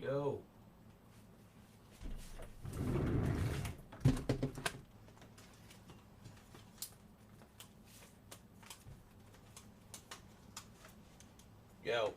Yo. Yo.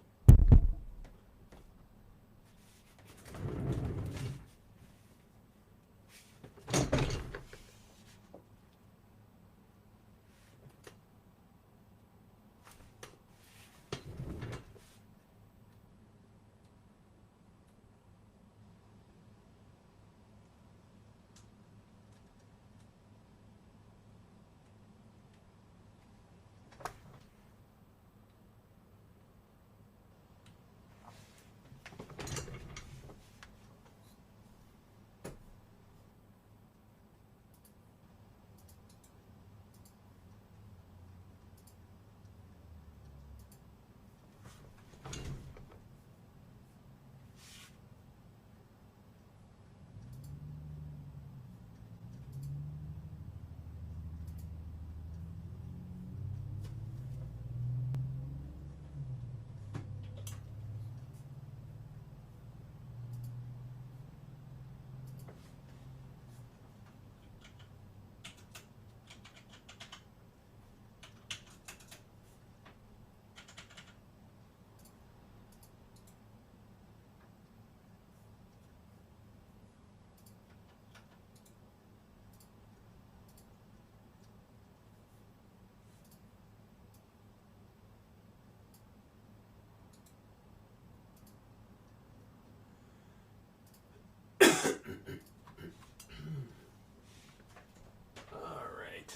All right.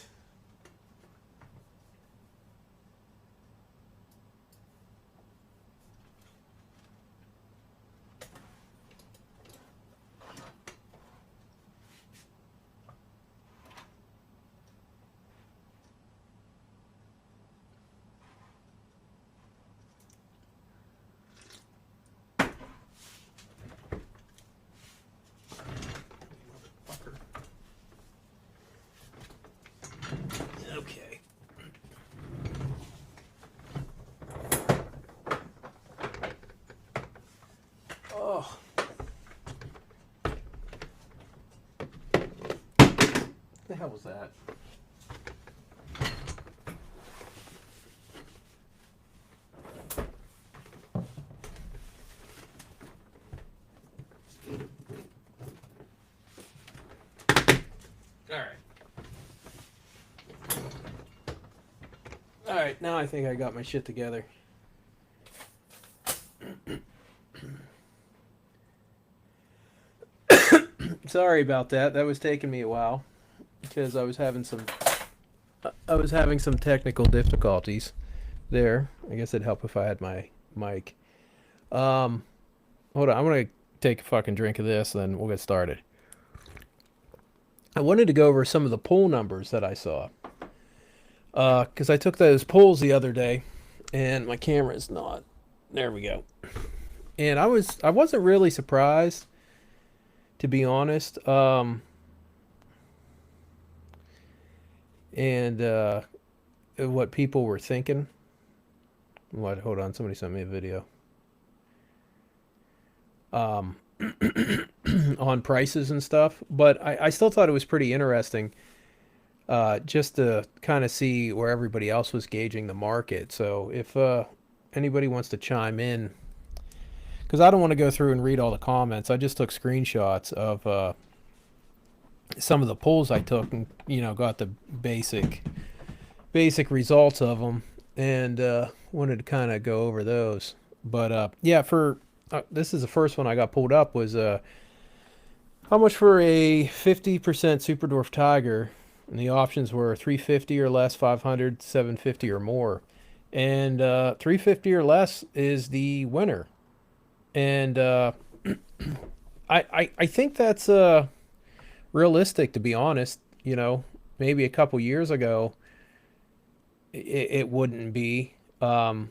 Okay. Oh. What the hell was that? All right. All right, now I think I got my shit together. Sorry about that. That was taking me a while because I was having some technical difficulties there. I guess it'd help if I had my mic. Um, Hold on. I'm gonna take a fucking drink of this, then we'll get started. I wanted to go over some of the poll numbers that I saw because I took those polls the other day, and my camera is not. There we go. And I wasn't really surprised, to be honest. And what people were thinking. What? Hold on. Somebody sent me a video. Um, on prices and stuff, but I still thought it was pretty interesting just to kind of see where everybody else was gauging the market. So if anybody wants to chime in, because I don't want to go through and read all the comments, I just took screenshots of some of the polls I took and got the basic results of them, and wanted to kind of go over those. But yeah, for this is the first one I got pulled up was how much for a 50% Super Dwarf Tiger, and the options were 350 or less, 500, 750 or more, and 350 or less is the winner. And I think that's realistic, to be honest. Maybe a couple years ago it wouldn't be. One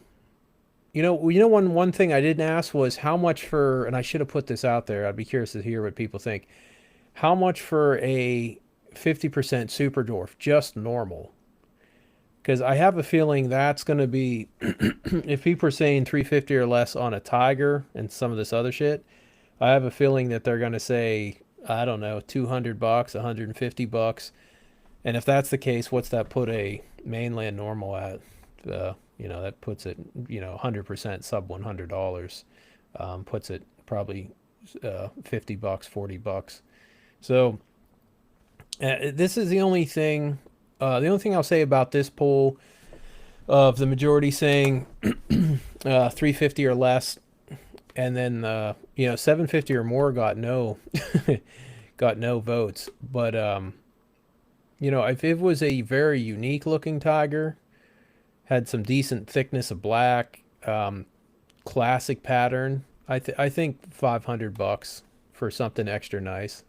thing I didn't ask was how much for, and I should have put this out there. I'd be curious to hear what people think. How much for a 50% Super Dwarf, just normal? Because I have a feeling that's going to be, if people are saying 350 or less on a Tiger and some of this other shit, I have a feeling that they're going to say, I don't know, $200, $150. And if that's the case, what's that put a mainland normal at? That puts it, 100% sub $100. Puts it probably $50, $40. So this is the only thing. The only thing I'll say about this poll of the majority saying 350 or less, and then 750 or more got no got no votes. But if it was a very unique looking tiger, had some decent thickness of black, classic pattern, I think $500 for something extra nice.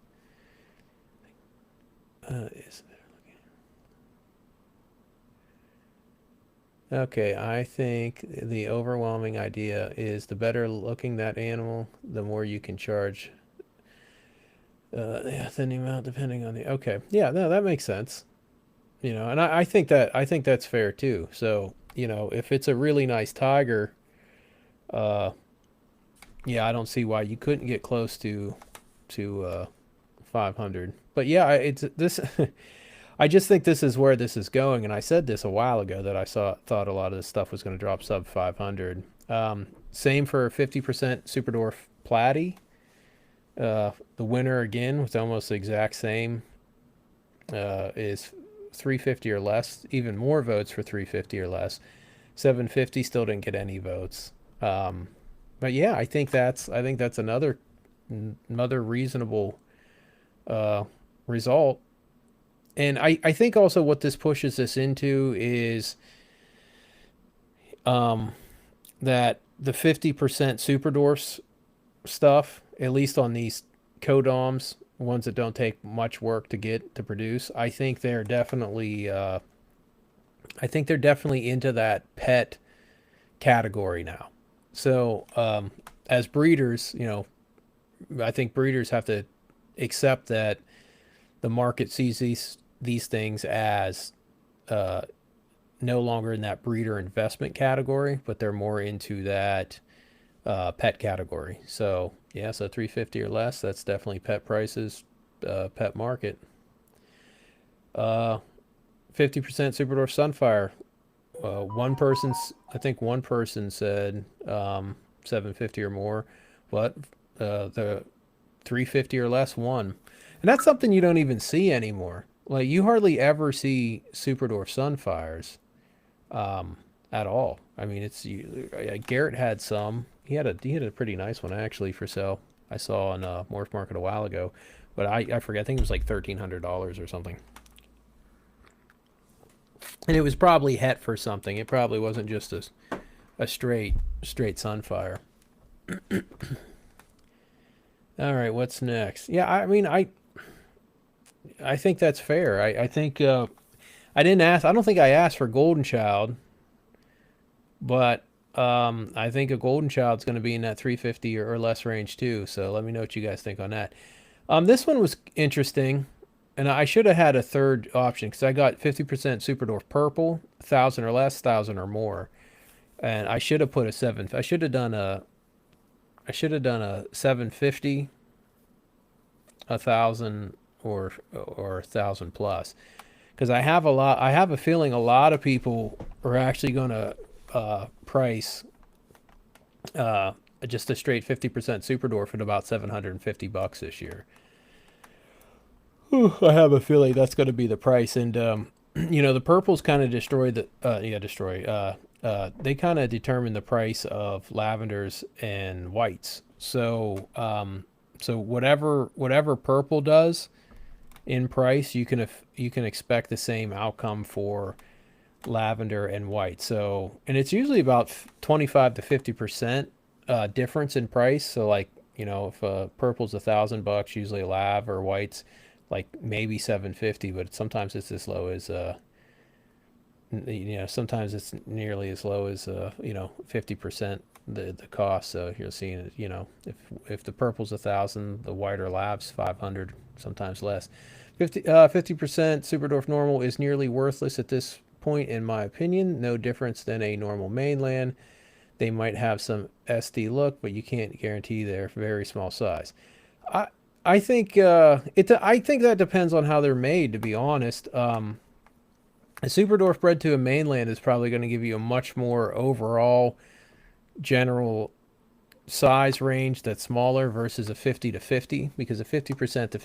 Okay, I think the overwhelming idea is the better looking that animal, the more you can charge. Yeah, then the amount depending on the. Okay, yeah, no, that makes sense. And I think that's fair too. So if it's a really nice tiger, uh, yeah, I don't see why you couldn't get close to 500. But yeah, it's this. I just think this is where this is going, and I said this a while ago that I thought a lot of this stuff was going to drop sub 500. Same for 50% Super Dwarf Platy. The winner again with almost the exact same is 350 or less. Even more votes for 350 or less. 750 still didn't get any votes. But yeah, I think that's another reasonable result. And I think also what this pushes us into is that the 50% super dwarfs stuff, at least on these codoms, ones that don't take much work to get to produce, I think they're definitely into that pet category now. So as breeders, I think breeders have to accept that the market sees these things as no longer in that breeder investment category, but they're more into that pet category. So yeah, so 350 or less, that's definitely pet prices, pet market. 50% Super Dwarf Sunfire. I think one person said 750 or more, but the 350 or less won. And that's something you don't even see anymore. Like you hardly ever see Super Dwarf Sunfires at all. I mean, Garrett had some. He had a pretty nice one actually for sale. I saw on Morph Market a while ago, but I forget. I think it was like $1,300 or something. And it was probably het for something. It probably wasn't just a straight Sunfire. All right, what's next? Yeah, I mean, I think that's fair. I think I didn't ask. I don't think I asked for Golden Child, but I think a Golden Child's going to be in that 350 or less range too. So let me know what you guys think on that. This one was interesting, and I should have had a third option because I got 50% Super Dwarf Purple, 1,000 or less, 1,000 or more, and I should have put a 7. I should have done a 750, 1,000 or 1,000 plus, because I have a feeling a lot of people are actually going to price just a straight 50% Super Dwarf at about $750 this year. I have a feeling that's going to be the price, and the purples kind of destroy the they kind of determine the price of lavenders and whites. So so whatever purple does in price, you can expect the same outcome for lavender and white. So, and it's usually about 25 to 50% difference in price. So like, if purple's $1,000, usually a lav or white's like maybe 750, but sometimes it's as low as sometimes it's nearly as low as 50% the cost. So you're seeing if the purple's 1,000, the white or lav's 500, sometimes less. 50% Super Dwarf Normal is nearly worthless at this point, in my opinion. No difference than a normal mainland. They might have some SD look, but you can't guarantee they're very small size. I I think I think that depends on how they're made. To be honest, a super dwarf bred to a mainland is probably going to give you a much more overall general size range that's smaller versus a 50 to 50, because a 50% to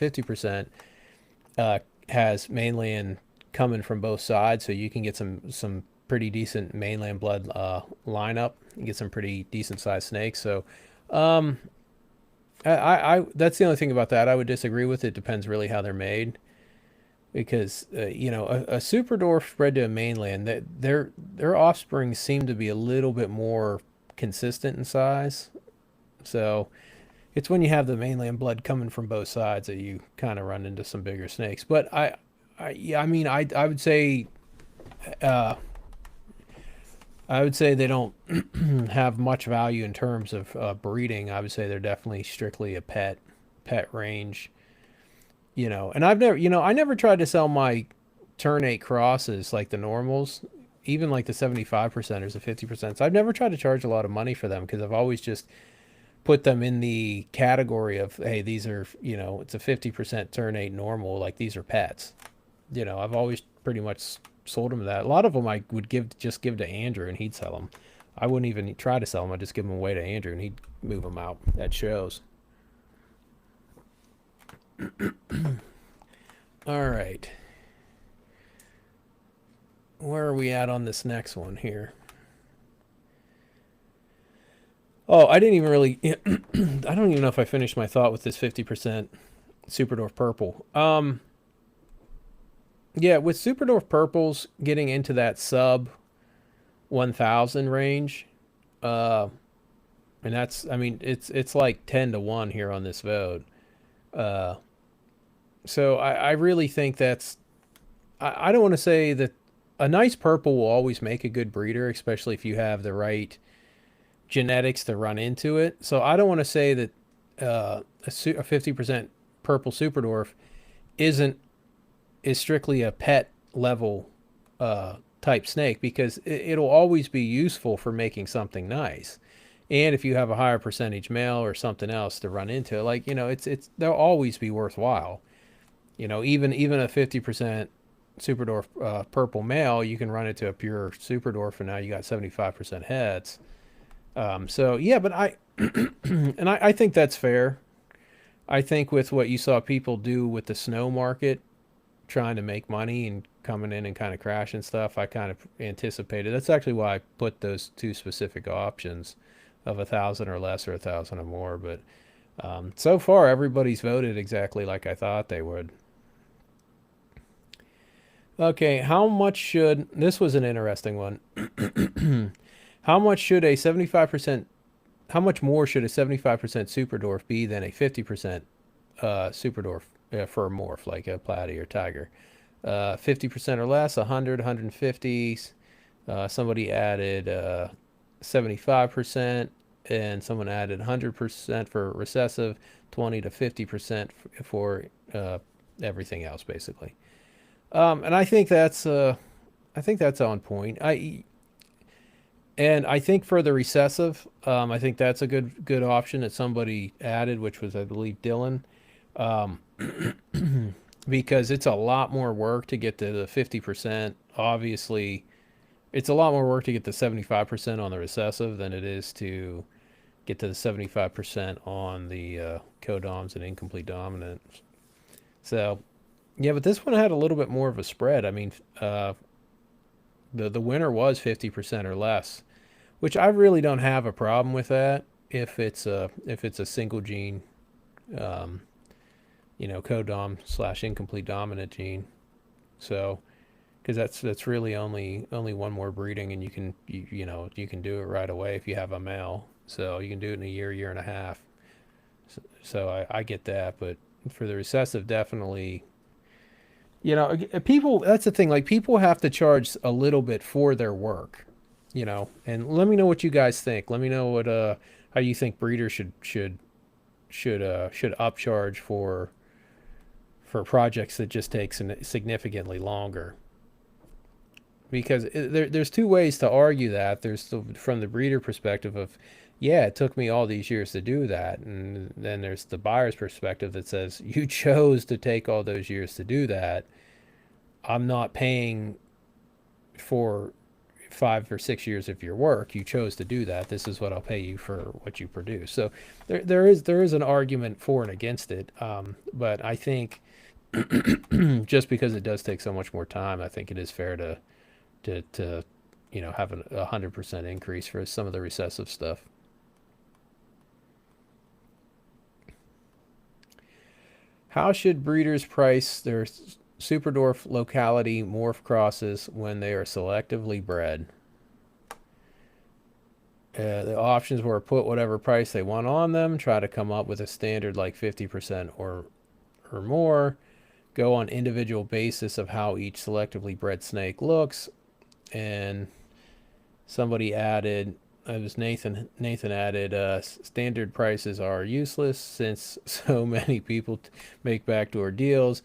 50% has mainland coming from both sides, so you can get some pretty decent mainland blood lineup. You get some pretty decent sized snakes. So um, I that's the only thing about that I would disagree with. It depends really how they're made, because a super dwarf bred to a mainland, that their offspring seem to be a little bit more consistent in size. So it's when you have the mainland blood coming from both sides that you kind of run into some bigger snakes. But yeah, I mean, I would say, uh, I would say they don't have much value in terms of breeding. I would say they're definitely strictly a pet range. And I never tried to sell my Turn 8 crosses like the normals, even like the 75 percenters, the 50%. I've never tried to charge a lot of money for them because I've always just put them in the category of, hey, these are, it's a 50% Turn 8 normal, like these are pets. I've always pretty much sold them that. A lot of them I would give to Andrew and he'd sell them. I wouldn't even try to sell them. I'd just give them away to Andrew and he'd move them out at shows. All right. Where are we at on this next one here? Oh, I didn't even really. I don't even know if I finished my thought with this 50% Superdorf purple. Yeah, with Superdorf purples getting into that sub 1,000 range, uh, and that's, I mean, it's like 10 to 1 here on this vote. Uh, so I really think that's. I don't want to say that a nice purple will always make a good breeder, especially if you have the right genetics to run into it. So I don't want to say that a 50% purple super dwarf isn't is strictly a pet level type snake, because it'll always be useful for making something nice. And if you have a higher percentage male or something else to run into, like, they'll always be worthwhile. Even a 50% super dwarf purple male, you can run into a pure super dwarf, and now you got 75% heads. So yeah, but I think that's fair. I think with what you saw people do with the snow market, trying to make money and coming in and kind of crashing stuff, I kind of anticipated. That's actually why I put those two specific options of 1,000 or less or 1,000 or more. But so far, everybody's voted exactly like I thought they would. Okay, how much should this was an interesting one. How much should a 75%? How much more should a 75% super dwarf be than a 50% super dwarf for a morph like a platy or tiger? 50% or less, 100, 150. Somebody added 75%, and someone added 100% for recessive, 20 to 50% for everything else, basically. And I think that's on point. And I think for the recessive, I think that's a good option that somebody added, which was, I believe, Dylan, um, because it's a lot more work to get to the 50%. Obviously, it's a lot more work to get to 75% on the recessive than it is to get to the 75% on the codoms and incomplete dominant. So, yeah, but this one had a little bit more of a spread. I mean, the winner was 50% or less, which I really don't have a problem with that if it's a single gene, um, codom slash incomplete dominant gene. So, because that's really only one more breeding, and you can do it right away if you have a male. So you can do it in a year and a half. So I get that, but for the recessive, definitely. People. That's the thing. Like, people have to charge a little bit for their work. And let me know what you guys think. Let me know what how you think breeders should upcharge for projects that just take significantly longer. because there's two ways to argue that. There's from the breeder perspective of, yeah, it took me all these years to do that, and then there's the buyer's perspective that says you chose to take all those years to do that. I'm not paying for 5 or 6 years of your work. You chose to do that. This is what I'll pay you for what you produce. So there is an argument for and against it. But I think just because it does take so much more time, I think it is fair to have 100% increase for some of the recessive stuff. How should breeders price their Superdorf locality morph crosses when they are selectively bred? The options were put whatever price they want on them, try to come up with a standard like 50% or more, go on individual basis of how each selectively bred snake looks, and somebody added, it was Nathan added, standard prices are useless since so many people make backdoor deals.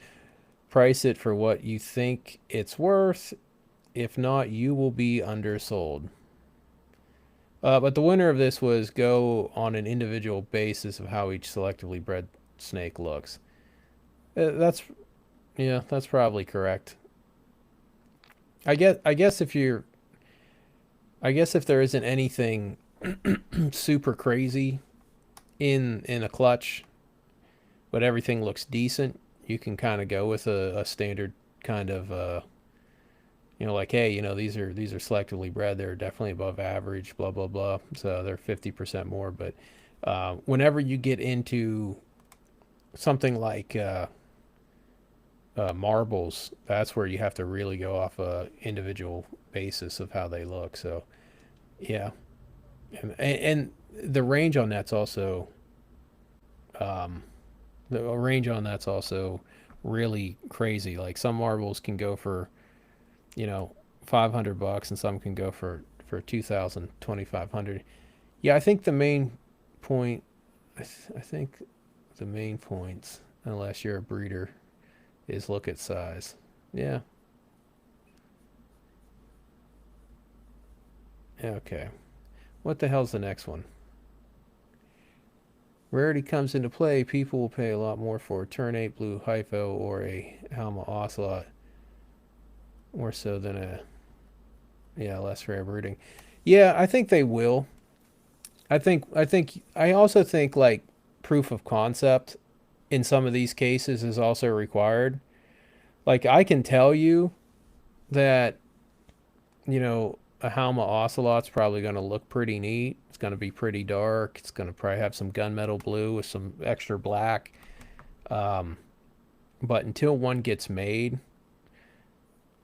Price it for what you think it's worth. If not, you will be undersold. But the winner of this was go on an individual basis of how each selectively bred snake looks. That's probably correct. I guess if there isn't anything super crazy in a clutch, but everything looks decent, you can kind of go with a standard kind of like, hey, these are selectively bred, they're definitely above average, blah blah blah, so they're 50% more. But whenever you get into something like marbles, that's where you have to really go off a individual basis of how they look. So yeah, and the range on that's also really crazy. Like some marbles can go for you know $500 and some can go for 2,000, 2,500. Yeah, I think the main point, I think the main points, unless you're a breeder, is look at size. Yeah. Okay. What the hell's the next one? Rarity comes into play. People will pay a lot more for a ternate blue hypho or a Halma ocelot, more so than a less rare breeding. Yeah, I think they will. I also think like proof of concept in some of these cases is also required. Like I can tell you that a Halma ocelot's probably going to look pretty neat. It's going to be pretty dark. It's going to probably have some gunmetal blue with some extra black. But until one gets made,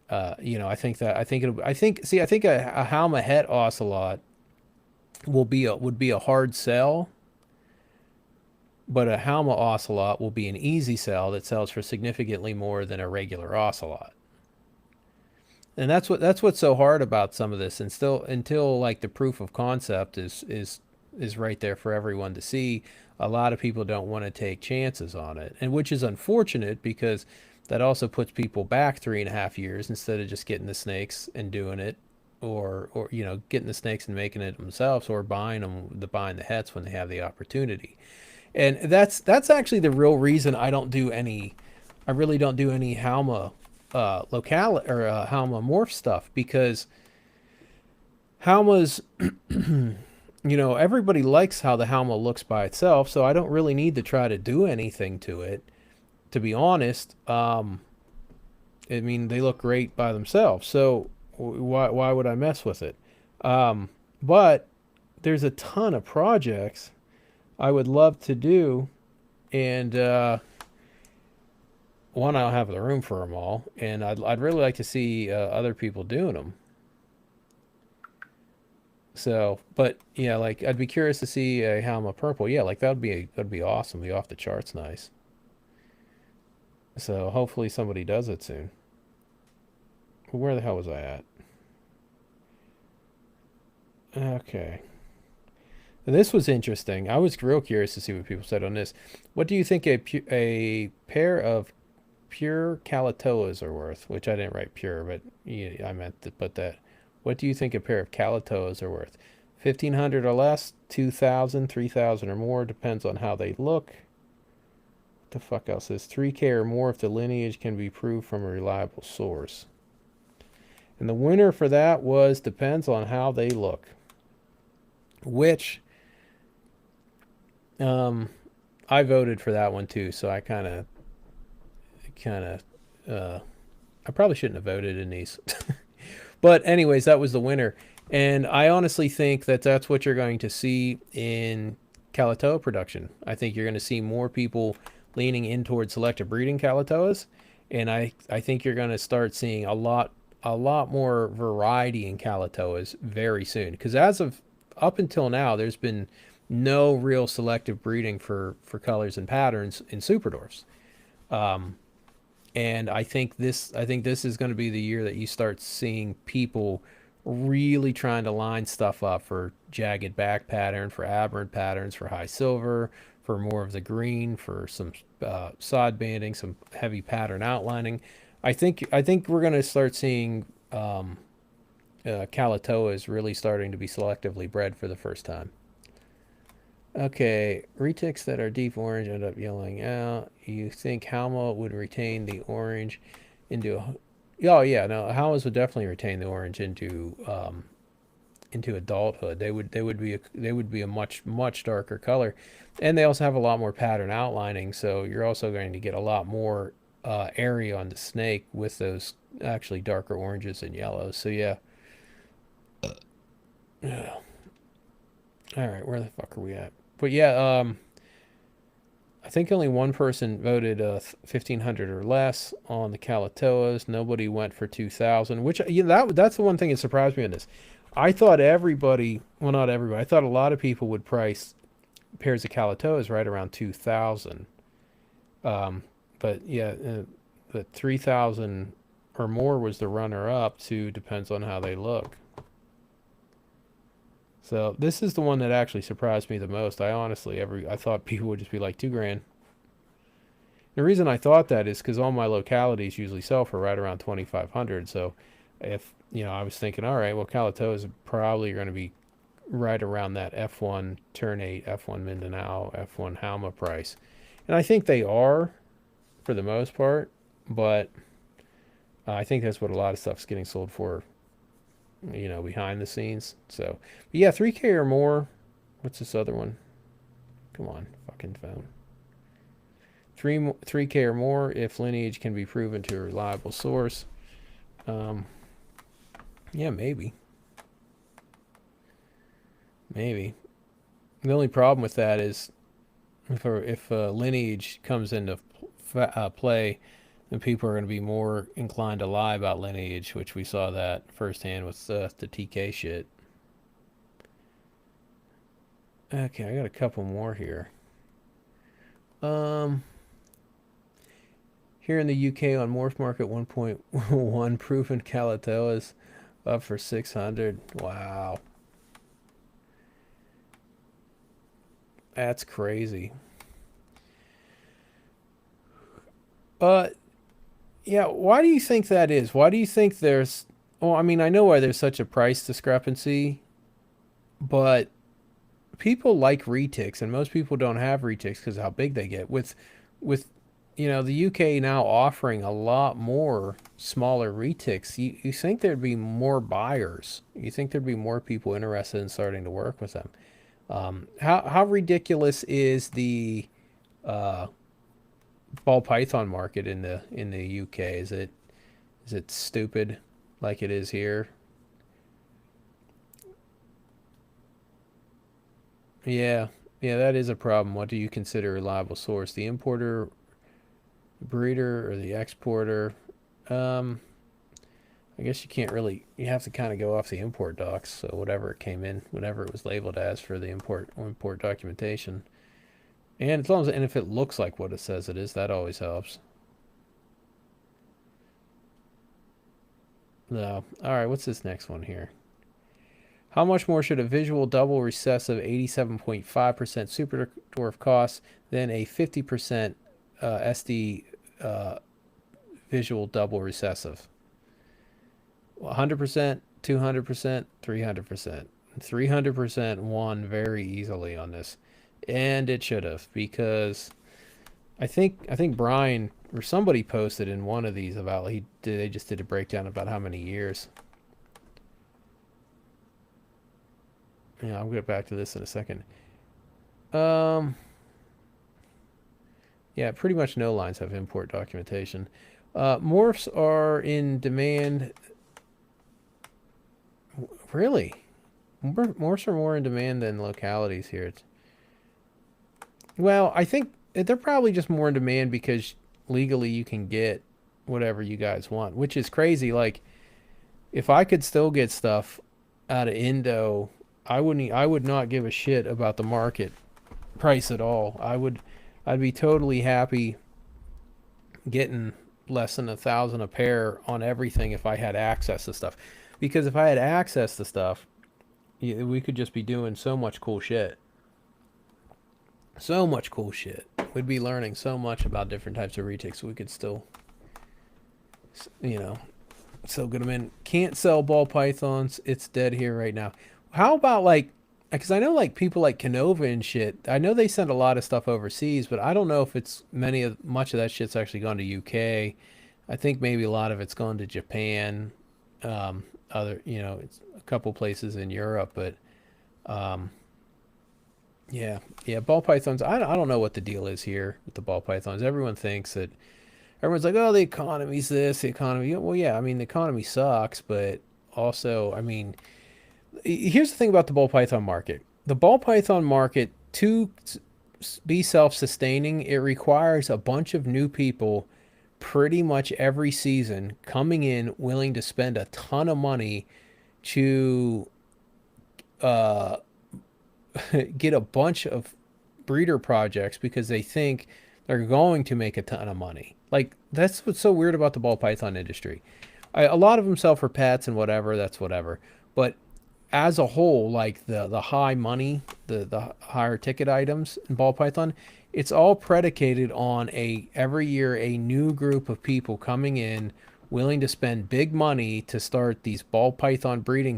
I think a Halma het ocelot would be a hard sell, but a Halma ocelot will be an easy sell that sells for significantly more than a regular ocelot. And that's what's so hard about some of this, and still until like the proof of concept is right there for everyone to see. A lot of people don't want to take chances on it, and which is unfortunate because that also puts people back 3.5 years instead of just getting the snakes and doing it, or getting the snakes and making it themselves, or buying the hets when they have the opportunity. And that's actually the real reason I really don't do any Halma locale or Halma morph stuff, because Halma's everybody likes how the Halma looks by itself, so I don't really need to try to do anything to it, to be honest. I mean, they look great by themselves, so why would I mess with it? But there's a ton of projects I would love to do, and one, I don't have the room for them all, and I'd really like to see other people doing them. So, but yeah, like I'd be curious to see a Halma purple. Yeah, like that'd be awesome. Be off the charts nice. So hopefully somebody does it soon. Where the hell was I at? Okay. And this was interesting. I was real curious to see what people said on this. What do you think a pair of pure Calatoas are worth? Which I didn't write pure, but yeah, I meant to put that. What do you think a pair of Calatoas are worth? 1,500 or less, 2,000, 3,000 or more, depends on how they look. What the fuck else is 3K or more if the lineage can be proved from a reliable source. And the winner for that was depends on how they look. Which I voted for that one too, so I I probably shouldn't have voted in these. But anyways, that was the winner. And I honestly think that that's what you're going to see in Calatoa production. I think you're going to see more people leaning in towards selective breeding Calatoas. And I think you're going to start seeing a lot more variety in Calatoas very soon. Because as of up until now, there's been no real selective breeding for colors and patterns in Superdwarfs. And I think this is going to be the year that you start seeing people really trying to line stuff up for jagged back pattern, for aberrant patterns, for high silver, for more of the green, for some sod banding, some heavy pattern outlining. I think we're going to start seeing Calatoas really starting to be selectively bred for the first time. Okay, retics that are deep orange end up yellowing out. You think Halma would retain the orange into a... Oh yeah, no, Halmas would definitely retain the orange into adulthood. They would be a much darker color, and they also have a lot more pattern outlining. So you're also going to get a lot more area on the snake with those actually darker oranges and yellows. So yeah. Yeah. All right, where the fuck are we at? But yeah, I think only one person voted 1,500 or less on the Calatoas. Nobody went for 2,000, which that's the one thing that surprised me on this. I thought everybody, well, not everybody, I thought a lot of people would price pairs of Calatoas right around 2,000. But yeah, the 3,000 or more was the runner-up to depends on how they look. So this is the one that actually surprised me the most. I thought people would just be like $2,000. The reason I thought that is because all my localities usually sell for right around 2,500. So if, I was thinking, all right, well, Calatoa is probably going to be right around that F1 Ternate, F1 Mindanao, F1 Halma price. And I think they are for the most part, but I think that's what a lot of stuff's getting sold for, behind the scenes. So, but yeah, 3K or more. What's this other one? Come on, fucking phone. 3K or more if lineage can be proven to a reliable source. Yeah, maybe. Maybe. The only problem with that is if lineage comes into play, then people are going to be more inclined to lie about lineage, which we saw that firsthand with the TK shit. Okay, I got a couple more here. Here in the UK on Morph Market 1.1 proven Calatoas up for 600. Wow. That's crazy. Yeah, why do you think that is? Why do you think there's... Well, I mean, I know why there's such a price discrepancy, but people like retics, and most people don't have retics because of how big they get. With the UK now offering a lot more smaller retics, you think there'd be more buyers. You think there'd be more people interested in starting to work with them. How ridiculous is the ball python market in the UK? Is it stupid like it is here? Yeah, that is a problem. What do you consider a reliable source? The importer, breeder, or the exporter? I guess you can't really. You have to kind of go off the import docs. So whatever it came in, whatever it was labeled as for the import documentation. And as long as, and if it looks like what it says it is, that always helps. No. All right, what's this next one here? How much more should a visual double recessive 87.5% super dwarf cost than a 50% SD visual double recessive. 100%, 200%, 300%. 300% won very easily on this. And it should have, because I think Brian or somebody posted in one of these about they just did a breakdown about how many years. Yeah, I'll get back to this in a second. Um, yeah, pretty much no lines have import documentation. Morphs are in demand. Really? Morphs are more in demand than localities here. Well, I think they're probably just more in demand because legally you can get whatever you guys want, which is crazy. Like, if I could still get stuff out of Indo, I would not give a shit about the market price at all. I'd be totally happy getting less than 1,000 a pair on everything if I had access to stuff. Because if I had access to stuff, we could just be doing so much cool shit. So much cool shit. We'd be learning so much about different types of retics. We could still, you know, still get them in. Can't sell ball pythons. It's dead here right now. How about like, because I know like people like Canova and shit. I know they send a lot of stuff overseas, but I don't know if it's much of that shit's actually gone to UK. I think maybe a lot of it's gone to Japan. Other, it's a couple places in Europe, but um, yeah, yeah, ball pythons. I don't know what the deal is here with the ball pythons. Everyone thinks that everyone's like, oh, the economy's this, the economy. Well, yeah, I mean, the economy sucks, but also, I mean, here's the thing about the ball python market. The ball python market, to be self-sustaining, it requires a bunch of new people pretty much every season coming in willing to spend a ton of money to uh, get a bunch of breeder projects because they think they're going to make a ton of money. Like, that's what's so weird about the ball python industry. A lot of them sell for pets and whatever, that's whatever. But as a whole, like the high money, the higher ticket items in ball python, it's all predicated on every year a new group of people coming in willing to spend big money to start these ball python breeding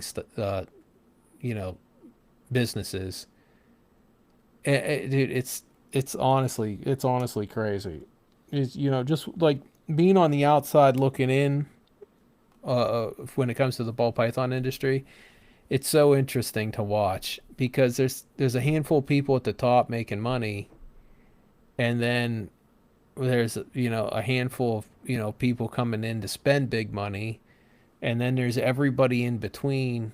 you know businesses. Dude, it's honestly crazy. It's, just like being on the outside looking in, when it comes to the ball python industry, it's so interesting to watch because there's a handful of people at the top making money, and then there's a handful of people coming in to spend big money, and then there's everybody in between.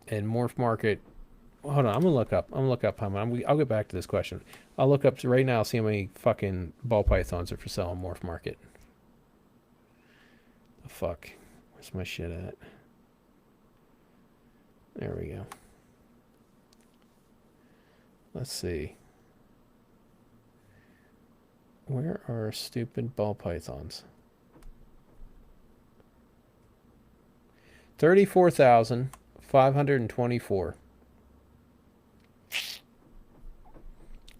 And Morph Market, hold on, I'm gonna look up how many. I'll get back to this question. I'll look up right now, see how many fucking ball pythons are for sale on Morph Market. The fuck, where's my shit at? There we go. Let's see. Where are stupid ball pythons? 34,524.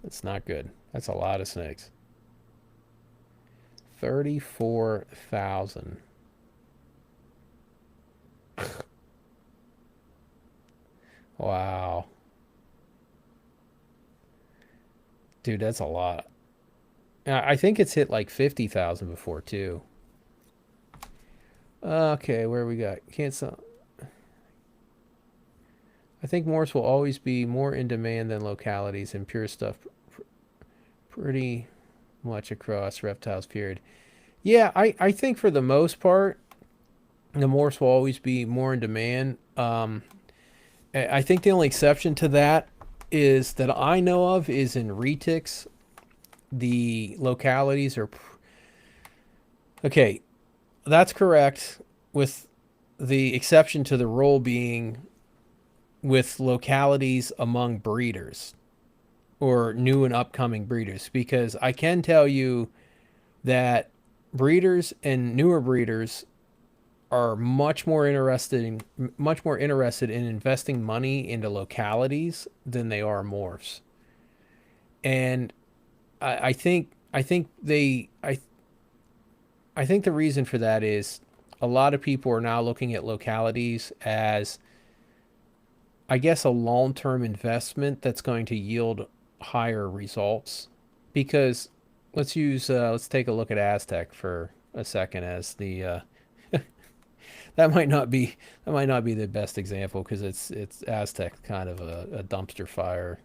That's not good. That's a lot of snakes. 34,000. Wow. Dude, that's a lot. I think it's hit like 50,000 before too. Okay, where we got? Cancel. I think Morse will always be more in demand than localities and pure stuff pretty much across reptiles, period. Yeah, I think for the most part, the Morse will always be more in demand. I think the only exception to that is that I know of is in retics. The localities are okay. That's correct, with the exception to the rule being with localities among breeders or new and upcoming breeders, because I can tell you that breeders and newer breeders are much more interested in investing money into localities than they are morphs. And I think I think the reason for that is a lot of people are now looking at localities as, I guess, a long-term investment that's going to yield higher results. Because let's take a look at Aztec for a second as the that might not be that might not be the best example because it's Aztec kind of a dumpster fire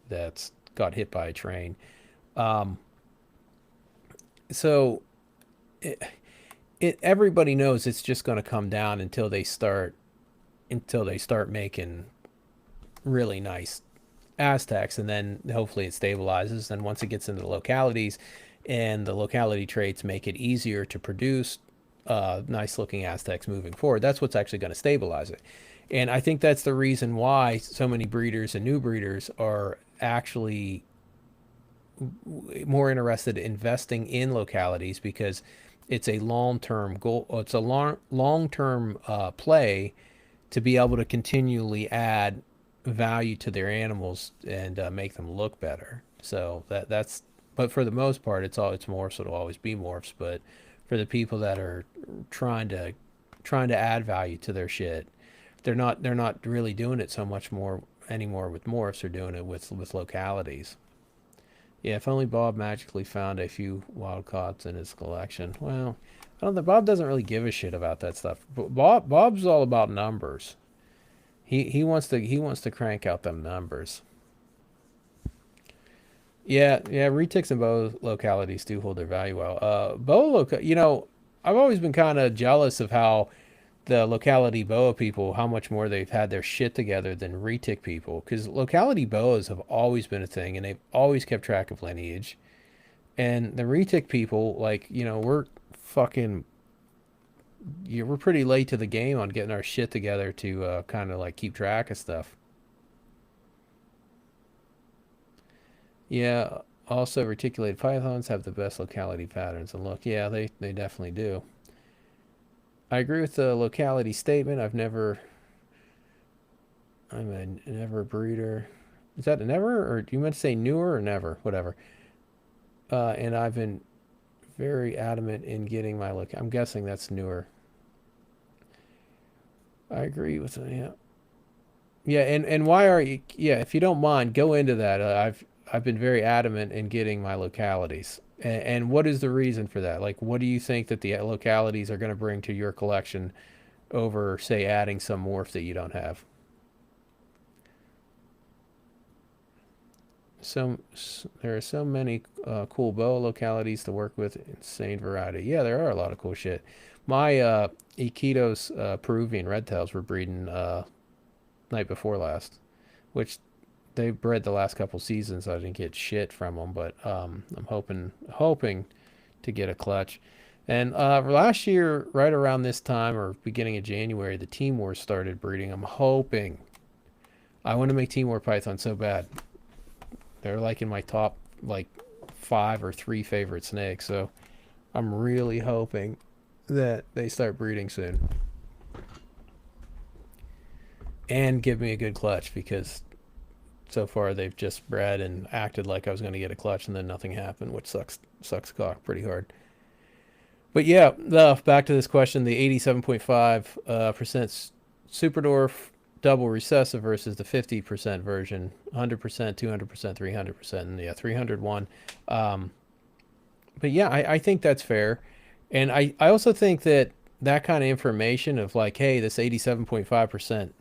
that's got hit by a train. Um, so it, everybody knows it's just going to come down until they start making really nice Aztecs, and then hopefully it stabilizes. And once it gets into the localities, and the locality traits make it easier to produce nice looking Aztecs moving forward, that's what's actually going to stabilize it. And I think that's the reason why so many breeders and new breeders are actually more interested in investing in localities because it's a long term goal. It's a long term play to be able to continually add value to their animals and make them look better. So that's but for the most part, it's morphs. It'll always be morphs. But for the people that are trying to trying to add value to their shit, they're not really doing it so much more anymore with morphs. They're doing it with localities. Yeah, if only Bob magically found a few wild caughts in his collection. Well, I don't think Bob doesn't really give a shit about that stuff. Bob's all about numbers. He wants to crank out them numbers. Yeah, retics and bow localities do hold their value well. I've always been kind of jealous of how the locality boa people, how much more they've had their shit together than retic people, because locality boas have always been a thing, and they've always kept track of lineage. And the retic people, like, we're fucking, we're pretty late to the game on getting our shit together to kind of like keep track of stuff. Yeah. Also, reticulated pythons have the best locality patterns and look. Yeah, they definitely do. I agree with the locality statement. I'm a never breeder. Is that a never, or do you meant to say newer or never? Whatever. And I've been very adamant in getting my look. I'm guessing that's newer. I agree with yeah. Yeah, and why are you? Yeah, if you don't mind, go into that. I've been very adamant in getting my localities, and what is the reason for that? Like, what do you think that the localities are going to bring to your collection over, say, adding some morph that you don't have? There are so many cool boa localities to work with. Insane variety. Yeah, there are a lot of cool shit. My Iquitos Peruvian red tails were breeding night before last, which they bred the last couple seasons. I didn't get shit from them, but I'm hoping to get a clutch. And last year, right around this time or beginning of January, the Timor started breeding. I'm hoping. I want to make Timor python so bad. They're like in my top like 5 or 3 favorite snakes. So I'm really hoping that they start breeding soon and give me a good clutch because so far they've just bred and acted like I was going to get a clutch and then nothing happened, which sucks cock pretty hard. But yeah, back to this question: the 87.5% Superdorf double recessive versus the 50% version, 100%, 200%, 300%, and yeah, 301. Um, but yeah, I think that's fair, and I also think that that kind of information of like, hey, this 87.5%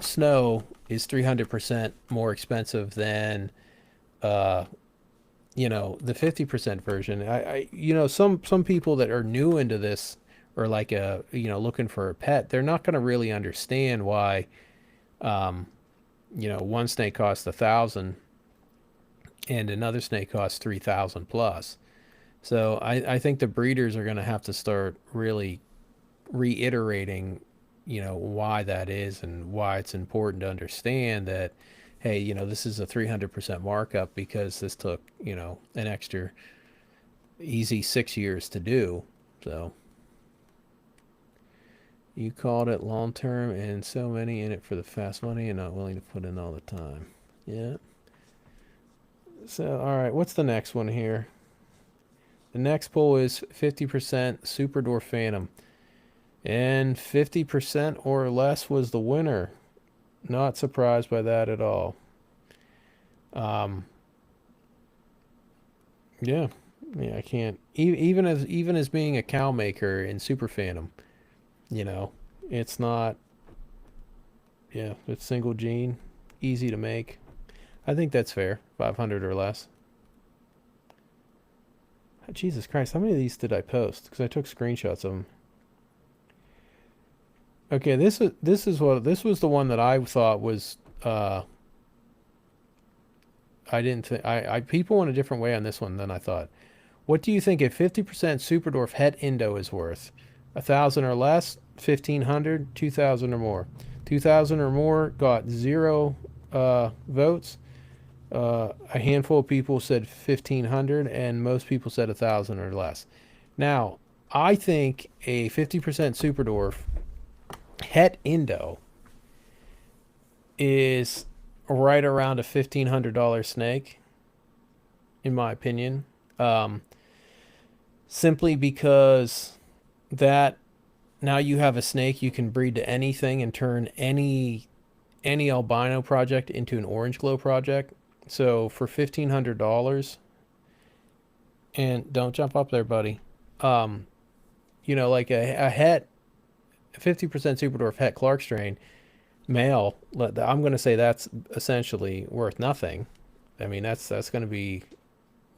snow is 300% more expensive than uh, the 50% version. Some people that are new into this or like looking for a pet, they're not going to really understand why um, one snake costs 1,000 and another snake costs 3,000 plus. So I think the breeders are going to have to start really reiterating, why that is and why it's important to understand that, hey, this is a 300% markup because this took, an extra easy 6 years to do. So you called it long term and so many in it for the fast money and not willing to put in all the time. Yeah. So, all right, what's the next one here? The next poll is 50% Super Dwarf Phantom. And 50% or less was the winner. Not surprised by that at all. Yeah. Yeah, I can't even as being a cow maker in Super Phantom, you know, it's not, yeah, it's single gene, easy to make. I think that's fair. 500 or less. Jesus Christ, how many of these did I post? Because I took screenshots of them. Okay, this was the one that I thought was I didn't think I people went a different way on this one than I thought. What do you think a 50% Superdorf het Indo is worth? 1,000 or less, 1,500, 2,000 or more. 2,000 or more got zero votes. A handful of people said 1,500, and most people said 1,000 or less. Now, I think a 50% Superdorf het Indo is right around a $1,500 snake, in my opinion. Simply because that now you have a snake you can breed to anything and turn any albino project into an orange glow project. So for $1,500, and don't jump up there, buddy. You know, like a het, 50% Superdorf het Clark strain male. I'm going to say that's essentially worth nothing. I mean, that's going to be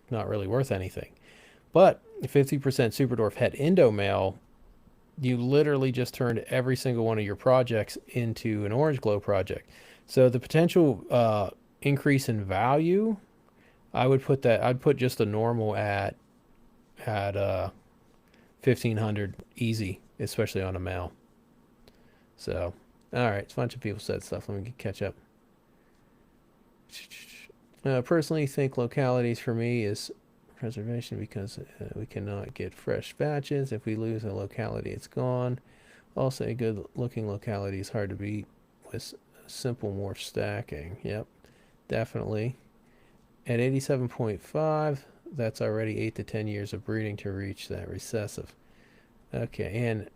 not really worth anything. But 50% Superdorf het Indo male, you literally just turned every single one of your projects into an orange glow project. So the potential increase in value, I'd put just a normal at 1,500 easy, especially on a male. So, all right, a bunch of people said stuff. Let me catch up. Personally, think localities for me is preservation because we cannot get fresh batches. If we lose a locality, it's gone. Also, a good looking locality is hard to beat with simple morph stacking. Yep, definitely. At 87.5, that's already 8 to 10 years of breeding to reach that recessive. Okay, and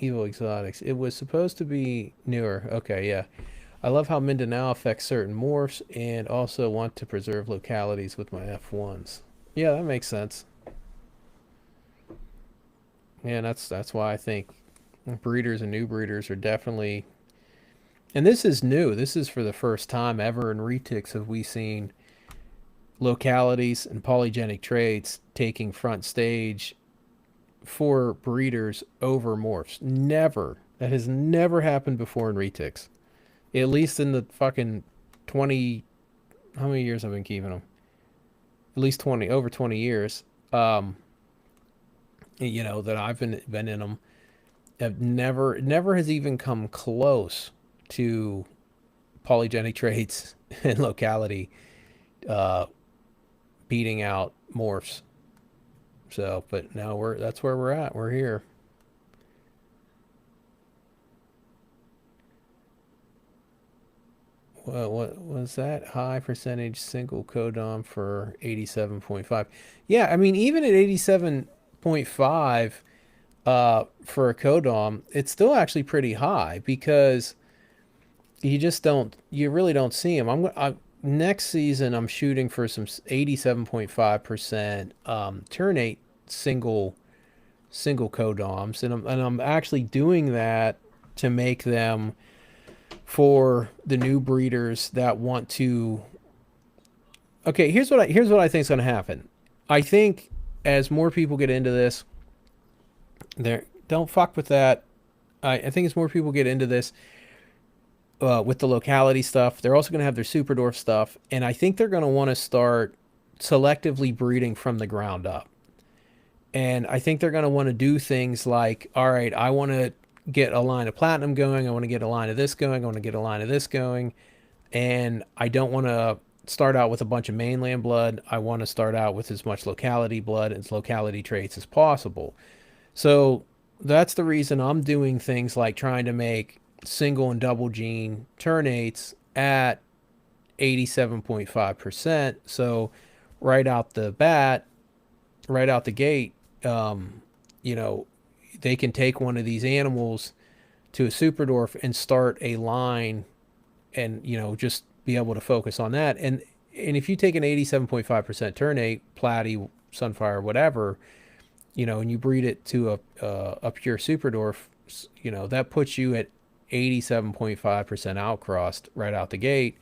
Evo Exotics. It was supposed to be newer. Okay, yeah. I love how Mindanao affects certain morphs and also want to preserve localities with my F1s. Yeah, that makes sense. Yeah, that's why I think breeders and new breeders are definitely, and this is new. This is for the first time ever in retics have we seen localities and polygenic traits taking front stage for breeders over morphs. Never. That has never happened before in retics. At least in the fucking 20, how many years I've been keeping them? At least 20, over 20 years. You know, that I've been in them. Have never has even come close to polygenic traits and locality beating out morphs. So, but now that's where we're at. We're here. Well, what was that? High percentage single codon for 87.5. Yeah, I mean, even at 87.5 for a codon, it's still actually pretty high because you really don't see them. Next season, I'm shooting for some 87.5% ternate single codoms, and I'm actually doing that to make them for the new breeders that want to. Okay, here's what I think is going to happen. I think as more people get into this, there don't fuck with that. I think as more people get into this with the locality stuff, they're also going to have their Superdorf stuff, and I think they're going to want to start selectively breeding from the ground up. And I think they're going to want to do things like, all right, I want to get a line of platinum going. I want to get a line of this going. I want to get a line of this going. And I don't want to start out with a bunch of mainland blood. I want to start out with as much locality blood and locality traits as possible. So that's the reason I'm doing things like trying to make single and double gene ternates at 87.5%. So right out the bat, right out the gate, you know, they can take one of these animals to a Superdorf and start a line, and just be able to focus on that. And if you take an 87.5% ternate, platy, sunfire, whatever, and you breed it to a pure Superdorf, that puts you at 87.5% outcrossed right out the gate,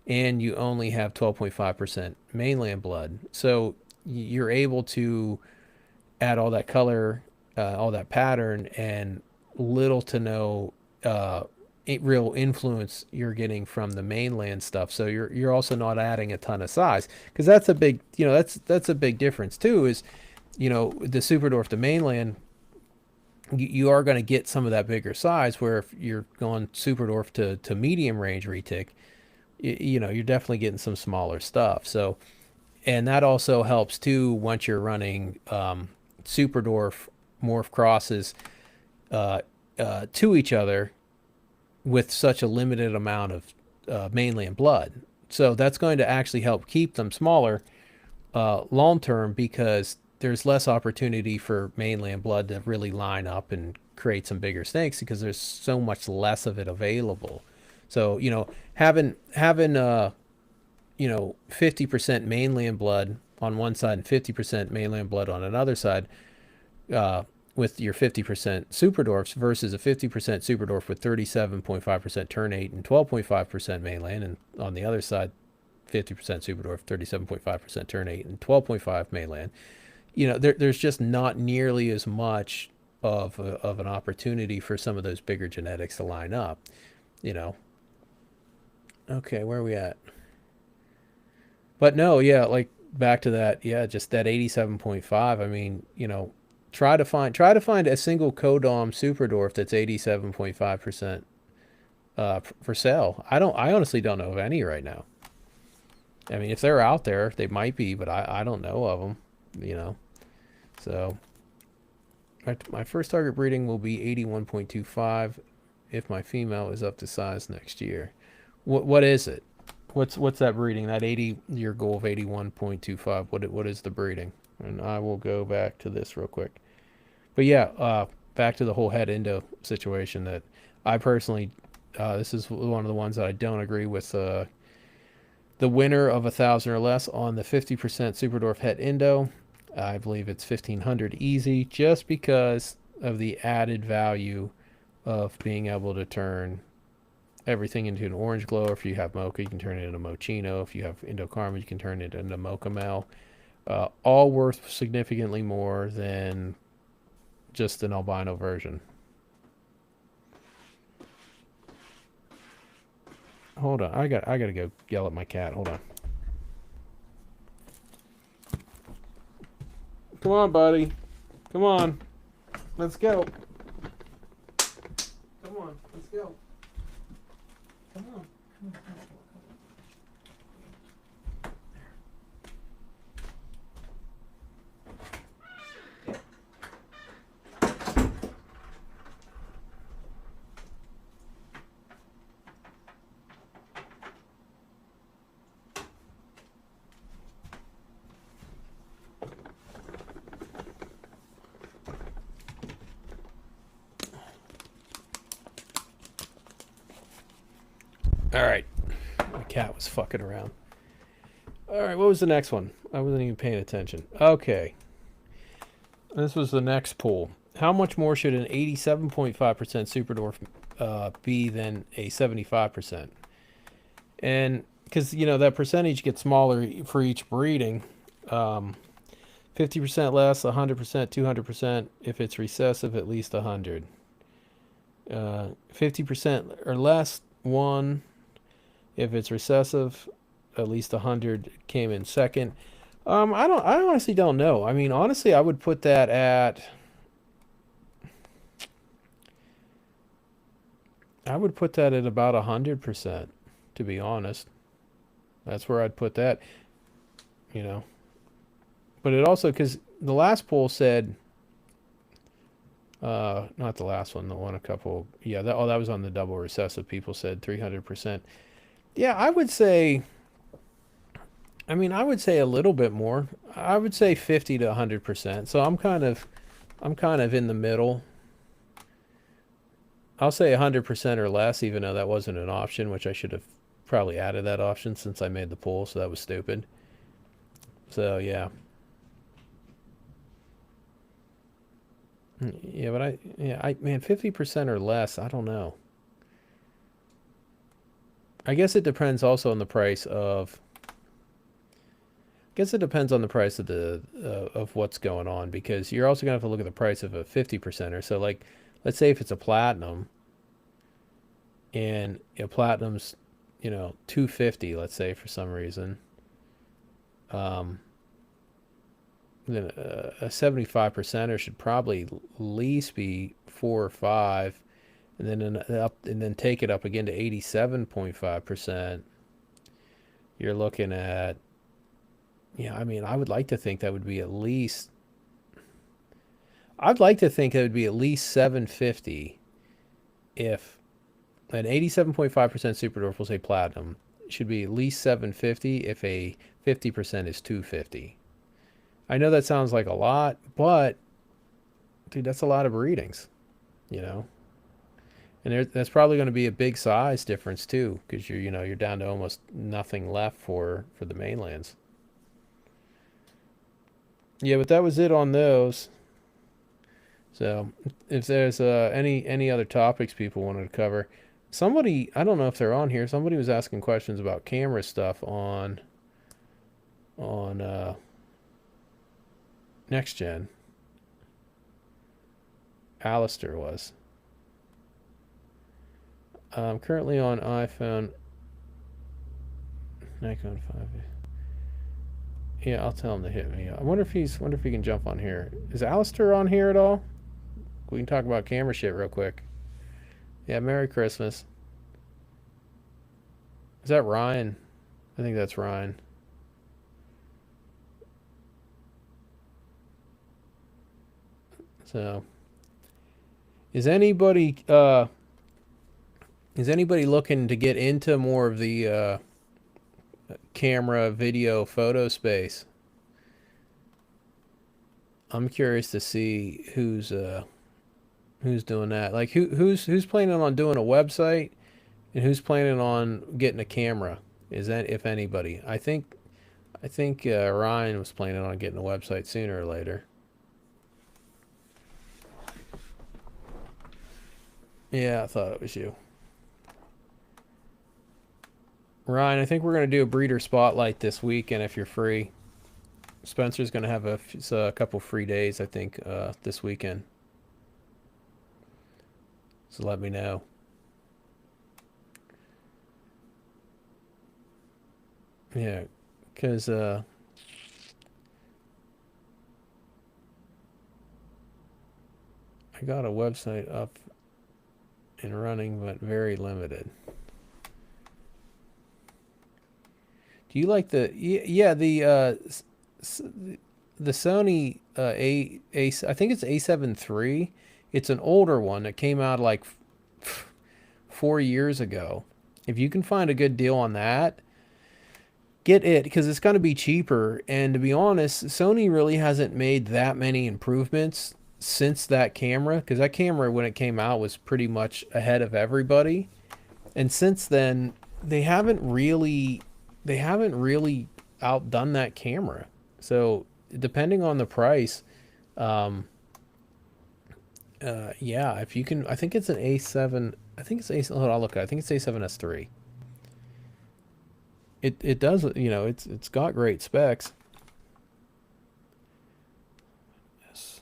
and you only have 12.5% mainland blood. So you're able to add all that color, all that pattern, and little to no real influence you're getting from the mainland stuff. So you're also not adding a ton of size, because that's a big that's a big difference too. Is the Superdorf to mainland, you are going to get some of that bigger size. Where if you're going Superdorf to medium range retic, you're definitely getting some smaller stuff. So, and that also helps too once you're running Superdorf morph crosses to each other with such a limited amount of mainland blood. So that's going to actually help keep them smaller long term, because there's less opportunity for mainland blood to really line up and create some bigger snakes, because there's so much less of it available. So having 50% mainland blood on one side and 50% mainland blood on another side, with your 50% Superdorfs versus a 50% Superdorf with 37.5% ternate and 12.5% mainland, and on the other side 50% Superdorf, 37.5% ternate and 12.5 mainland. There's just not nearly as much of an opportunity for some of those bigger genetics to line up. Okay, where are we at? But no, yeah, like back to that, yeah, just that 87.5. I mean, try to find a single Codom Superdorf that's 87.5% for sale. I honestly don't know of any right now. I mean, if they're out there, they might be, but I don't know of them. So my first target breeding will be 81.25 if my female is up to size next year. What is it? What's that breeding? That 80-year goal of 81.25. What is the breeding? And I will go back to this real quick. But yeah, back to the whole het indo situation, that I personally, this is one of the ones that I don't agree with. The winner of 1,000 or less on the 50% Superdorf het indo, I believe it's 1,500 easy, just because of the added value of being able to turn everything into an orange glow. If you have mocha, you can turn it into mochino. If you have Indo-Carmen, you can turn it into mocha mel. All worth significantly more than just an albino version. Hold on, I gotta go yell at my cat. Hold on. Come on, buddy. Come on. Let's go. Come on, let's go. Come on. All right. My cat was fucking around. All right, what was the next one? I wasn't even paying attention. Okay. This was the next pool. How much more should an 87.5% Superdorf be than a 75%? And because, that percentage gets smaller for each breeding. 50% less, 100%, 200%. If it's recessive, at least 100. 50% or less, 1. If it's recessive, at least 100 came in second. I honestly don't know. I mean, honestly, I would put that at, about 100%, to be honest. That's where I'd put that, But it also, because the last poll said, not the last one, the one a couple, yeah, that was on the double recessive. People said 300%. Yeah, I would say I mean, I would say a little bit more. I would say 50 to 100%. So I'm kind of in the middle. I'll say 100% or less, even though that wasn't an option, which I should have probably added that option since I made the poll, so that was stupid. So yeah. Yeah, but man, 50% or less, I don't know. I guess it depends also on the price of guess it depends on the price of the of what's going on, because you're also gonna have to look at the price of a 50%er. So like, let's say if it's a platinum and platinum's 250, let's say for some reason, um, then a 75%er should probably at least be 4 or 5, and then and then take it up again to 87.5%. You're looking at, I mean, I would like to think that would be at least. I'd like to think it would be at least 750 if an 87.5% super dwarf, will say platinum, should be at least 750 if a 50% is 250. I know that sounds like a lot, but dude, that's a lot of readings, you know. And that's probably going to be a big size difference too, because you're down to almost nothing left for the mainlands. Yeah, but that was it on those. So if there's any other topics people wanted to cover, somebody, I don't know if they're on here. Somebody was asking questions about camera stuff on next gen. Alistair was. Currently on iPhone. Nikon 5. Yeah, I'll tell him to hit me. I wonder if he can jump on here. Is Alistair on here at all? We can talk about camera shit real quick. Yeah, Merry Christmas. Is that Ryan? I think that's Ryan. So, is anybody looking to get into more of the camera, video, photo space? I'm curious to see who's doing that. Like who's planning on doing a website, and who's planning on getting a camera? Is that, if anybody? I think Ryan was planning on getting a website sooner or later. Yeah, I thought it was you. Ryan, I think we're going to do a breeder spotlight this week, and if you're free, Spencer's going to have a couple free days, I think, this weekend. So let me know. Yeah, because I got a website up and running, but very limited. Do you like the the Sony I think it's A7 III. It's an older one that came out like 4 years ago. If you can find a good deal on that, get it, because it's going to be cheaper. And to be honest, Sony really hasn't made that many improvements since that camera, because that camera when it came out was pretty much ahead of everybody. And since then, they haven't really outdone that camera. So depending on the price, yeah, if you can, I think it's an A7. I think it's A. Hold on, I'll look. I think it's A7S III. It does, it's got great specs. Yes,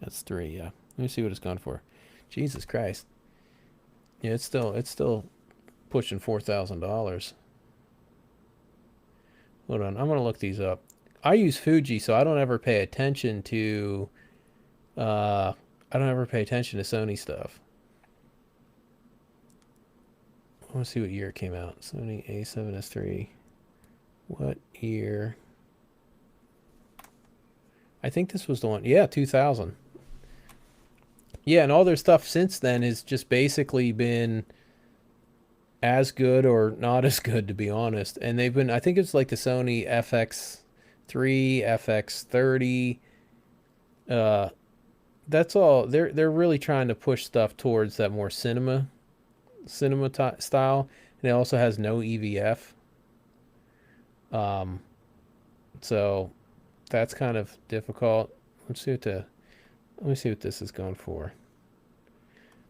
that's 3. Yeah. Let me see what it's gone for. Jesus Christ. Yeah, it's still pushing $4,000. Hold on, I'm gonna look these up. I use Fuji, so I don't ever pay attention to Sony stuff. I want to see what year it came out. Sony A7S III. What year? I think this was the one. Yeah, 2000. Yeah, and all their stuff since then has just basically been as good or not as good, to be honest. And they've been, I think it's like the Sony FX3, FX30. Uh, that's all. They're really trying to push stuff towards that more style. And it also has no EVF. Um, so that's kind of difficult. Let me see what this is going for.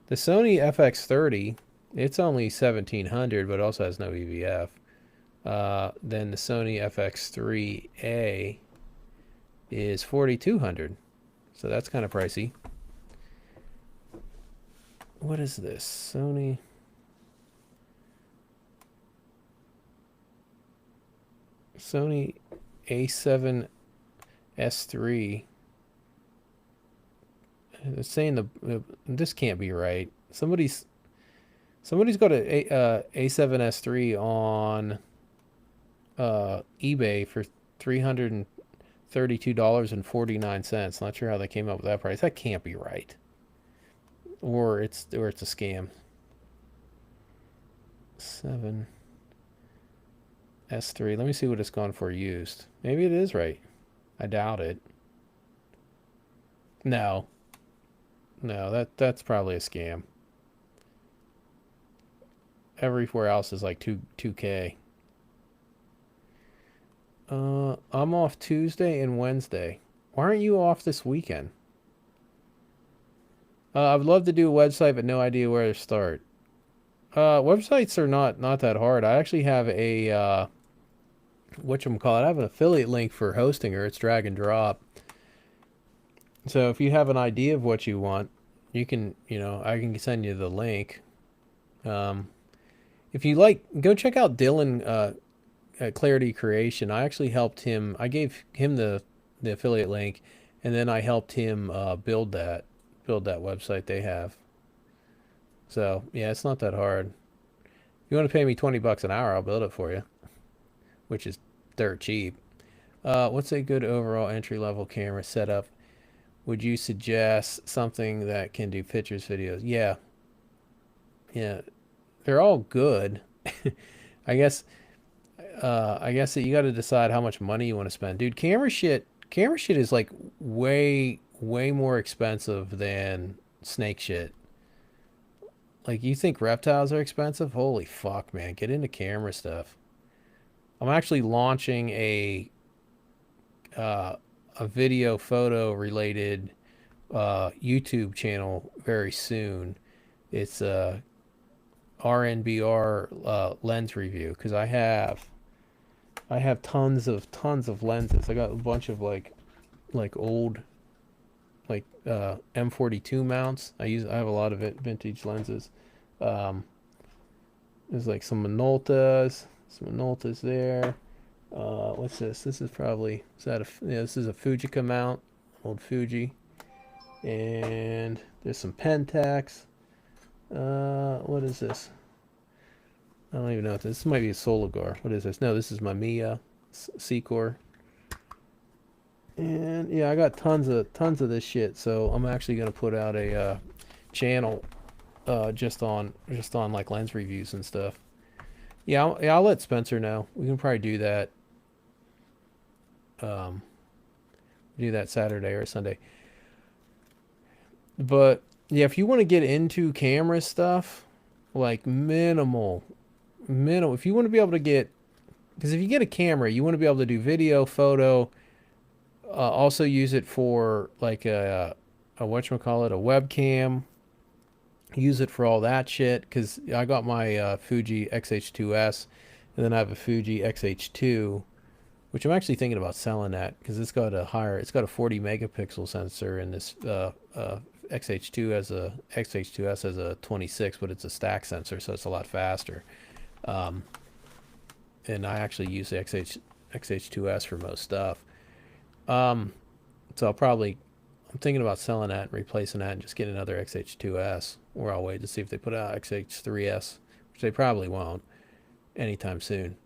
The Sony FX30, it's only 1700, but also has no EVF. Then the Sony FX3A is 4200, so that's kind of pricey. What is this? Sony A7 S3. It's saying this can't be right. Somebody's got a A7S3 on eBay for $332.49. Not sure how they came up with that price. That can't be right. Or it's a scam. 7 S3. Let me see what it's gone for used. Maybe it is right. I doubt it. No. No, that's probably a scam. Everywhere else is like 2K. I'm off Tuesday and Wednesday. Why aren't you off this weekend? I would love to do a website, but no idea where to start. Websites are not that hard. I actually have a whatchamacallit, I have an affiliate link for Hostinger. It's drag and drop. So if you have an idea of what you want, you can, I can send you the link. If you like, go check out Dylan at Clarity Creation. I actually helped him. I gave him the affiliate link, and then I helped him build that website they have. So yeah, it's not that hard. If you want to pay me $20 an hour, I'll build it for you, which is dirt cheap. What's a good overall entry-level camera setup? Would you suggest something that can do pictures, videos? Yeah. They're all good. I guess that you got to decide how much money you want to spend. Dude, camera shit is like way more expensive than snake shit. Like, you think reptiles are expensive? Holy fuck, man. Get into camera stuff. I'm actually launching a video photo related YouTube channel very soon. It's a RNBR lens review, because I have tons of lenses. I got a bunch of like old M42 mounts. I have a lot of vintage lenses. There's like some Minoltas there. What's this? This is probably, this is a Fujica mount, old Fuji. And there's some Pentax. What is this? I don't even know what this might be. A Soligar. What is this? No, this is my Mia Secor. And yeah, I got tons of this shit. So I'm actually gonna put out a channel just on like lens reviews and stuff. Yeah, I'll let Spencer know. We can probably do that. Do that Saturday or Sunday. But yeah, if you want to get into camera stuff, like minimal, if you want to be able to get, because if you get a camera, you want to be able to do video, photo, also use it for like a whatchamacallit, a webcam, use it for all that shit. Because I got my Fuji X-H2S, and then I have a Fuji X-H2, which I'm actually thinking about selling that, because it's got a 40 megapixel sensor, and this X-H2S has a 26, but it's a stack sensor, so it's a lot faster. And I actually use the X-H2S for most stuff. So I'm thinking about selling that and replacing that and just getting another X-H2S, or I'll wait to see if they put out X-H3S, which they probably won't anytime soon.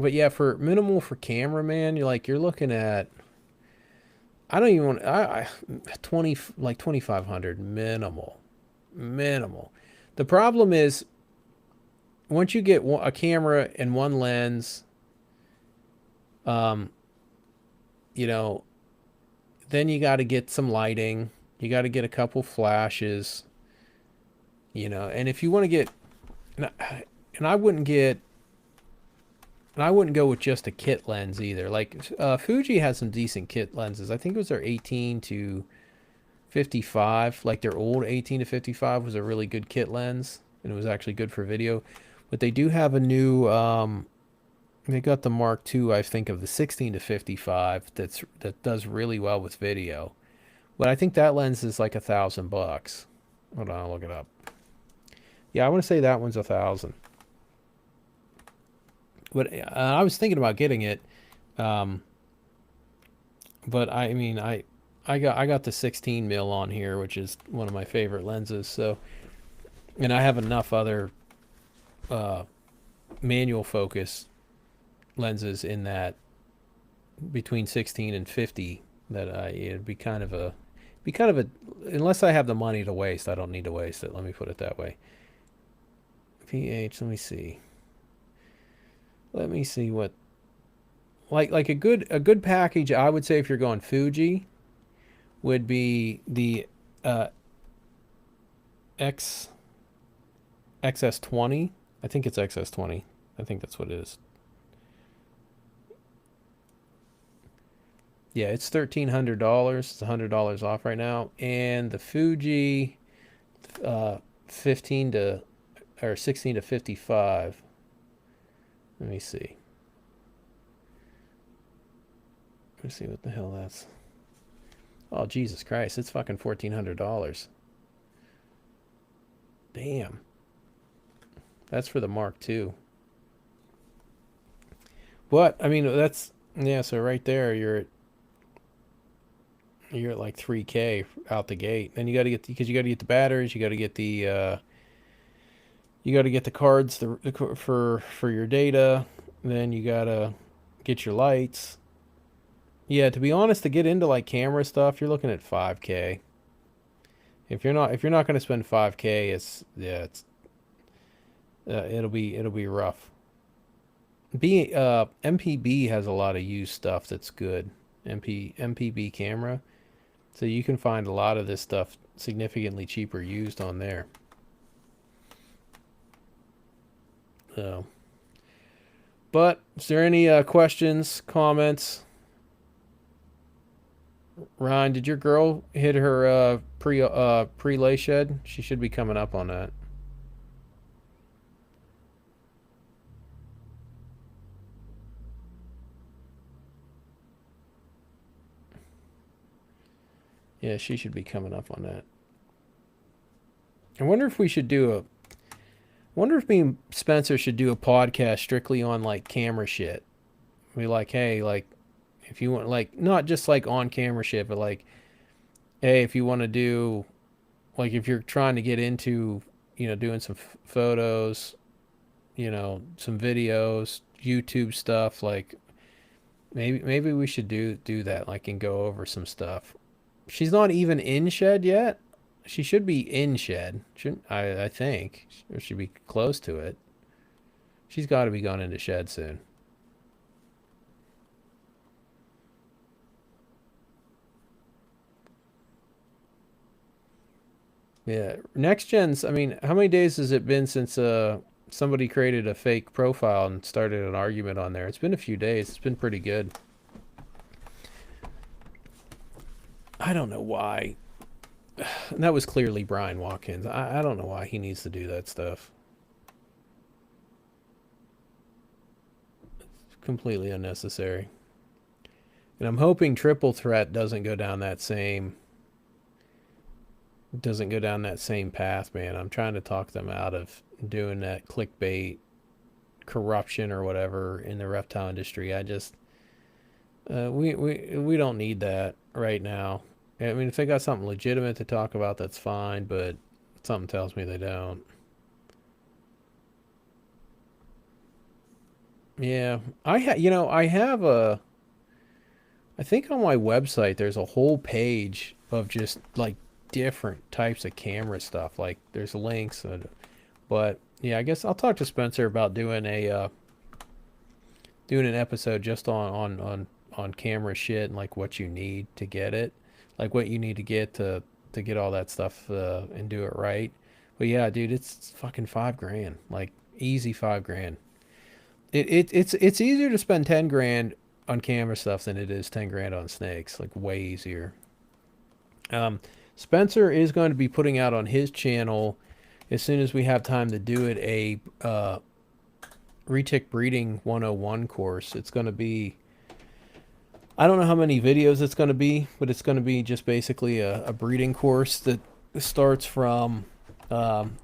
But yeah, for minimal for camera, man, you're looking at, I don't even want 2500 minimal. The problem is once you get a camera and one lens, um, you know, then you got to get some lighting. You got to get a couple flashes, and if you want to get, and I, and I wouldn't get, and I wouldn't go with just a kit lens either. Like Fuji has some decent kit lenses. I think it was their 18 to 55, like their old 18 to 55 was a really good kit lens, and it was actually good for video. But they do have a new, they got the Mark II, I think, of the 16 to 55 that does really well with video. But I think that lens is like $1,000. Hold on, I'll look it up. Yeah, I want to say that one's 1,000. But I was thinking about getting it, um, but I mean, I got the 16 mil on here, which is one of my favorite lenses. So, and I have enough other uh, manual focus lenses in that between 16 and 50 that it'd be kind of a, unless I have the money to waste, I don't need to waste it. Let me put it that way. PH, let me see. Let me see what like a good package. I would say if you're going Fuji would be the uh, X XS20. I think it's XS20. I think that's what it is. Yeah, it's $1,300. It's $100 off right now. And the Fuji, uh, 15 to or 16 to 55. Let me see. Let me see what the hell that's. Oh Jesus Christ! It's fucking $1,400. Damn. That's for the Mark II. But I mean, that's yeah. So right there, you're at like 3K out the gate. Then you got to get because you got to get the batteries. You got to get the cards for your data. Then you got to get your lights. Yeah, to be honest, to get into like camera stuff, you're looking at 5K. If you're not going to spend 5K, it's it'll be rough. MPB has a lot of used stuff that's good. MPB camera, so you can find a lot of this stuff significantly cheaper used on there. So, but is there any questions, comments? Ryan, did your girl hit her pre-lay shed? She should be coming up on that. Yeah, she should be coming up on that. I wonder if we should do a. Wonder if me and Spencer should do a podcast strictly on like camera shit. Be like, hey, like, if you want, like, not just like on camera shit, but like, hey, if you want to do, like, if you're trying to get into, doing some photos, some videos, YouTube stuff, like, maybe we should do that, like, and go over some stuff. She's not even in shed yet. She should be in shed. Shouldn't I think. Or should be close to it. She's got to be going into shed soon. Yeah. Next gens, I mean, how many days has it been since somebody created a fake profile and started an argument on there? It's been a few days. It's been pretty good. I don't know why. That was clearly Brian Watkins. I don't know why he needs to do that stuff. It's completely unnecessary. And I'm hoping Triple Threat doesn't go down that same path, man. I'm trying to talk them out of doing that clickbait corruption or whatever in the reptile industry. I just we don't need that right now. I mean, if they got something legitimate to talk about, that's fine, but something tells me they don't. Yeah, I have I think on my website there's a whole page of just like different types of camera stuff. Like there's links, but yeah, I guess I'll talk to Spencer about doing an episode just on camera shit and like what you need to get it, like what you need to get to get all that stuff and do it right. But yeah, dude, it's fucking 5 grand, like easy 5 grand. It's easier to spend 10 grand on camera stuff than it is 10 grand on snakes. Like way easier. Um, Spencer is going to be putting out on his channel as soon as we have time to do it a retic breeding 101 course. It's going to be, I don't know how many videos it's going to be, but it's going to be just basically a breeding course that starts from um,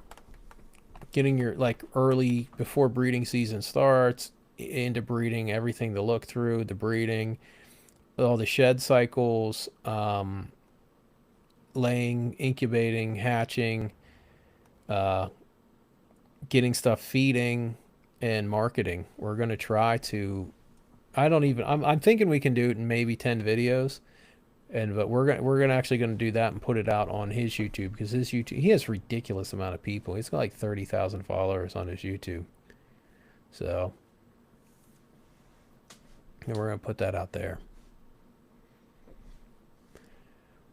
getting your like early before breeding season starts into breeding, everything to look through the breeding, all the shed cycles, laying, incubating, hatching, uh, getting stuff feeding, and marketing. We're going to try to. I don't even. I'm thinking we can do it in maybe 10 videos, and but we're gonna actually gonna do that and put it out on his YouTube because his YouTube he has ridiculous amount of people. He's got like 30,000 followers on his YouTube, so and we're gonna put that out there.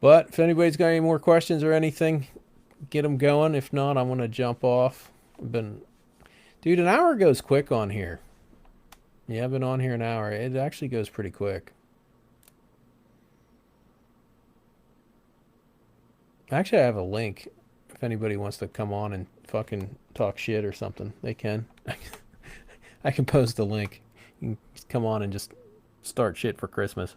But if anybody's got any more questions or anything, get them going. If not, I'm gonna jump off. I've been, dude, an hour goes quick on here. Yeah, I've been on here an hour. It actually goes pretty quick. Actually, I have a link. If anybody wants to come on and fucking talk shit or something, they can. I can post the link. You can come on and just start shit for Christmas.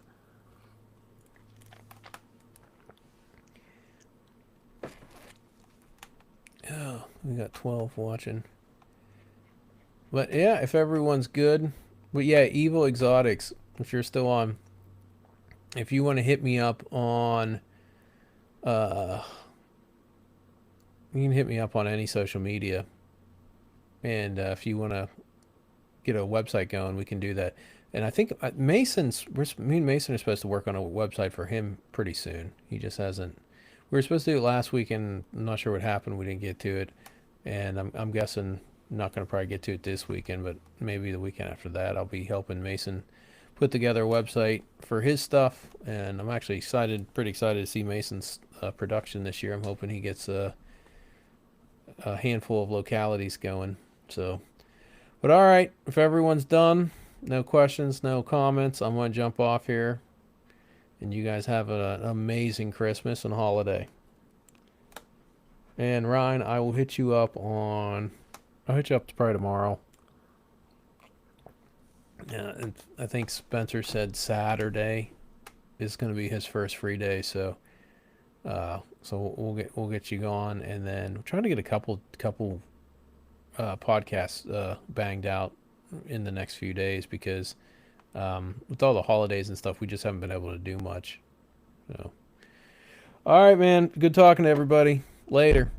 Oh, we got 12 watching. But yeah, if everyone's good. But yeah, Evil Exotics, if you're still on, if you want to hit me up on, uh, you can hit me up on any social media. And if you want to get a website going, we can do that. And I think me and Mason are supposed to work on a website for him pretty soon. He just hasn't. We were supposed to do it last week, and I'm not sure what happened. We didn't get to it, and I'm guessing not going to probably get to it this weekend, but maybe the weekend after that. I'll be helping Mason put together a website for his stuff, and I'm actually pretty excited to see Mason's production this year. I'm hoping he gets a handful of localities going. So, but all right, if everyone's done, no questions, no comments, I'm going to jump off here. And you guys have an amazing Christmas and holiday. And Ryan, I will hit you up I'll hit you up probably tomorrow. Yeah, and I think Spencer said Saturday is going to be his first free day, so we'll get you going, and then we're trying to get a couple podcasts banged out in the next few days because with all the holidays and stuff, we just haven't been able to do much. So, all right, man. Good talking to everybody. Later.